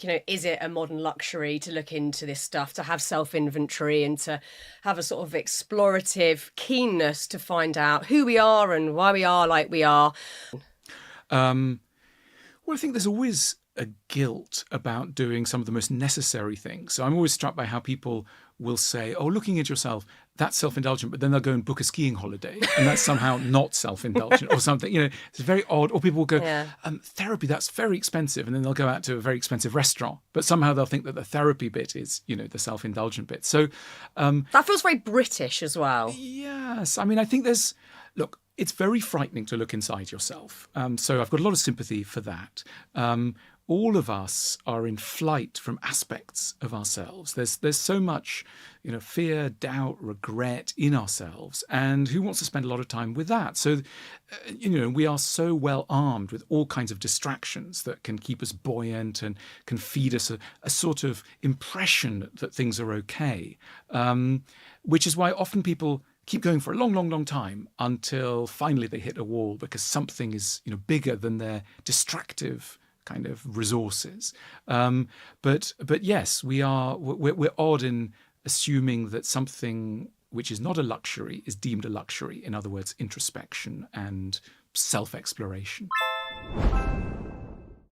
is it a modern luxury to look into this stuff, to have self-inventory and to have a sort of explorative keenness to find out who we are and why we are like we are? Um, well, I think there's always a guilt about doing some of the most necessary things. So I'm always struck by how people will say, oh, looking at yourself, that's self-indulgent, but then they'll go and book a skiing holiday and that's somehow not self-indulgent or something. It's very odd. Or people will go, Yeah. therapy, that's very expensive. And then they'll go out to a very expensive restaurant, but somehow they'll think that the therapy bit is, the self-indulgent bit. So That feels very British as well. yes, I mean, I think look, it's very frightening to look inside yourself. So I've got a lot of sympathy for that. All of us are in flight from aspects of ourselves. There's so much, fear, doubt, regret in ourselves, and who wants to spend a lot of time with that? So, we are so well armed with all kinds of distractions that can keep us buoyant and can feed us a sort of impression that things are okay, which is why often people keep going for a long, long, long time until finally they hit a wall because something is, bigger than their distractive kind of resources. But yes, we're odd in assuming that something which is not a luxury is deemed a luxury. In other words, introspection and self-exploration.